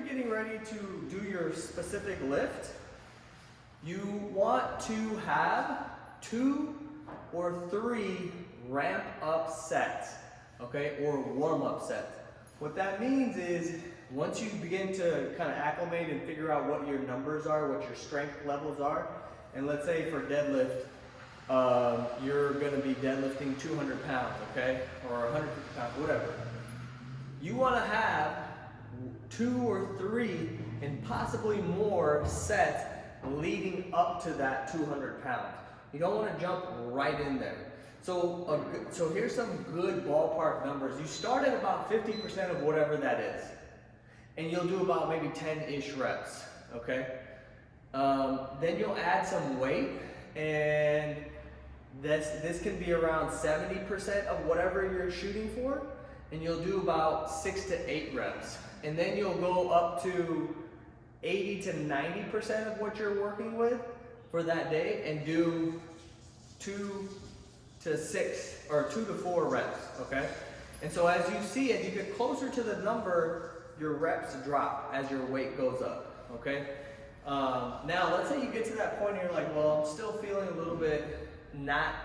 getting ready to do your specific lift, you want to have 2 or 3 ramp up sets, okay, or warm up sets. What that means is once you begin to kind of acclimate and figure out what your numbers are, what your strength levels are, and let's say for deadlift, you're going to be deadlifting 200 pounds, okay, or 150 pounds, whatever. You want to have 2 or 3 and possibly more sets leading up to that 200 pounds. You don't want to jump right in there. So here's some good ballpark numbers. You start at about 50% of whatever that is, and you'll do about maybe 10-ish reps, okay? Then you'll add some weight, and this can be around 70% of whatever you're shooting for, and you'll do about 6 to 8 reps. And then you'll go up to 80 to 90% of what you're working with for that day and do 2 to 6 or 2 to 4 reps, okay? And so as you see, as you get closer to the number, your reps drop as your weight goes up, okay? Now, let's say you get to that point and you're like, well, I'm still feeling a little bit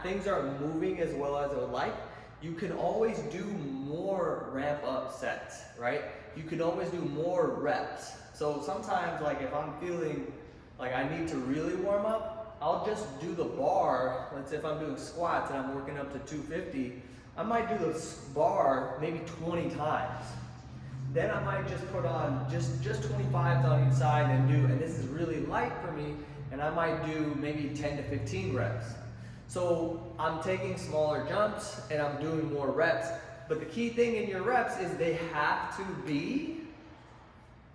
things aren't moving as well as I would like. You can always do more ramp up sets, right? You can always do more reps. So sometimes, like if I'm feeling like I need to really warm up, I'll just do the bar. Let's say if I'm doing squats and I'm working up to 250, I might do the bar maybe 20 times. Then I might just put on just 25s on each side and this is really light for me, and I might do maybe 10 to 15 reps. So I'm taking smaller jumps and I'm doing more reps. But the key thing in your reps is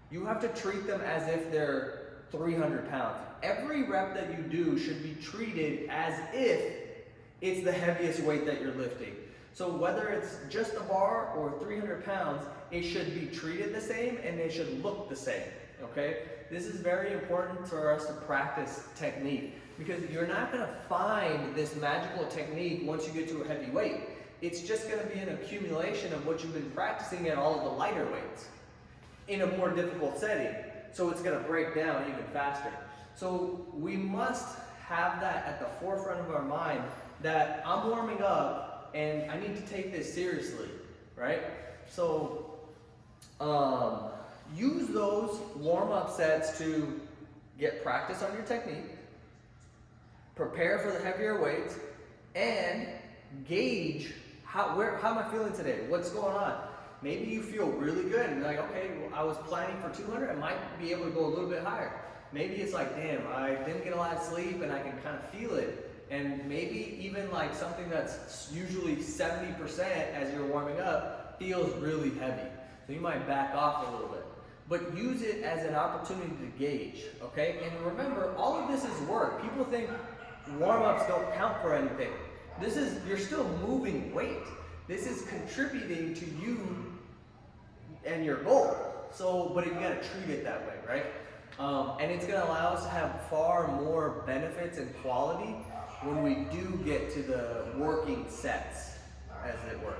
you have to treat them as if they're 300 pounds. Every rep that you do should be treated as if it's the heaviest weight that you're lifting. So whether it's just a bar or 300 pounds, it should be treated the same and they should look the same, okay? This is very important for us to practice technique, because you're not gonna find this magical technique once you get to a heavy weight. It's just gonna be an accumulation of what you've been practicing at all of the lighter weights in a more difficult setting. So it's gonna break down even faster. So we must have that at the forefront of our mind, that I'm warming up and I need to take this seriously, right? So use those warm-up sets to get practice on your technique, prepare for the heavier weights, and gauge how am I feeling today? What's going on? Maybe you feel really good and you're like, okay, well, I was planning for 200, I might be able to go a little bit higher. Maybe it's like, damn, I didn't get a lot of sleep and I can kind of feel it. And maybe even like something that's usually 70% as you're warming up feels really heavy. So you might back off a little bit. But use it as an opportunity to gauge, okay? And remember, all of this is work. People think warm-ups don't count for anything. You're still moving weight. This is contributing to you and your goal. So, but you gotta treat it that way, right? And it's gonna allow us to have far more benefits and quality when we do get to the working sets, as it were.